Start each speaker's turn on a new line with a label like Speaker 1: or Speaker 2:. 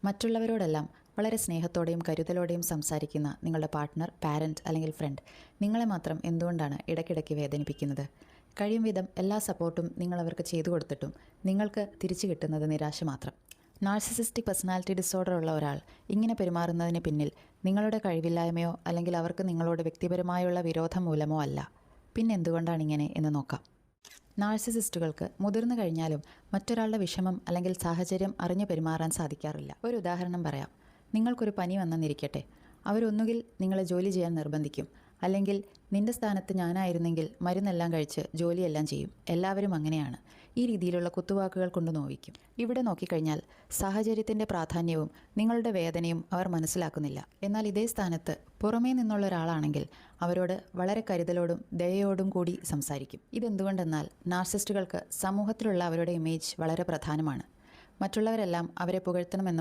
Speaker 1: മറ്റുള്ളവരോടെല്ലാം വളരെ സ്നേഹത്തോടെയും കരുതലോടെയും സംസാരിക്കുന്ന നിങ്ങളുടെ പാർട്ട്ണർ, പാരൻറ്റ് അല്ലെങ്കിൽ ഫ്രണ്ട് നിങ്ങളെ മാത്രം എന്തുകൊണ്ടാണ് ഇടയ്ക്കിടയ്ക്ക് വേദനിപ്പിക്കുന്നത്? കഴിയും വിധം എല്ലാ സപ്പോർട്ടും നിങ്ങളവർക്ക് ചെയ്തു കൊടുത്തിട്ടും നിങ്ങൾക്ക് തിരിച്ചു കിട്ടുന്നത് നിരാശ മാത്രം. നാർസിസിസ്റ്റിക് പേഴ്സണാലിറ്റി ഡിസോർഡർ ഉള്ള ഒരാൾ ഇങ്ങനെ പെരുമാറുന്നതിന് പിന്നിൽ നിങ്ങളുടെ കഴിവില്ലായ്മയോ അല്ലെങ്കിൽ അവർക്ക് നിങ്ങളോട് വ്യക്തിപരമായുള്ള വിരോധം മൂലമോ അല്ല. പിന്നെന്തുകൊണ്ടാണിങ്ങനെ എന്ന് നോക്കാം. നാർസിസിസ്റ്റുകൾക്ക് മുതിർന്നു കഴിഞ്ഞാലും മറ്റൊരാളുടെ വിഷമം അല്ലെങ്കിൽ സാഹചര്യം അറിഞ്ഞു പെരുമാറാൻ സാധിക്കാറില്ല. ഒരു ഉദാഹരണം പറയാം. നിങ്ങൾക്കൊരു പനി വന്നെന്നിരിക്കട്ടെ. അവരൊന്നുകിൽ നിങ്ങളെ ജോലി ചെയ്യാൻ നിർബന്ധിക്കും, അല്ലെങ്കിൽ നിന്റെ സ്ഥാനത്ത് ഞാനായിരുന്നെങ്കിൽ മരുന്നെല്ലാം കഴിച്ച് ജോലിയെല്ലാം ചെയ്യും. എല്ലാവരും അങ്ങനെയാണ്. ഈ രീതിയിലുള്ള കുത്തുവാക്കുകൾ കൊണ്ട് നോവിക്കും. ഇവിടെ നോക്കിക്കഴിഞ്ഞാൽ സാഹചര്യത്തിൻ്റെ പ്രാധാന്യവും നിങ്ങളുടെ വേദനയും അവർ മനസ്സിലാക്കുന്നില്ല. എന്നാൽ ഇതേ സ്ഥാനത്ത് പുറമേ നിന്നുള്ള ഒരാളാണെങ്കിൽ അവരോട് വളരെ കരുതലോടും ദയയോടും കൂടി സംസാരിക്കും. ഇതെന്തുകൊണ്ടെന്നാൽ നാർസിസ്റ്റുകൾക്ക് സമൂഹത്തിലുള്ള അവരുടെ ഇമേജ് വളരെ പ്രധാനമാണ്. മറ്റുള്ളവരെല്ലാം അവരെ പുകഴ്ത്തണമെന്നും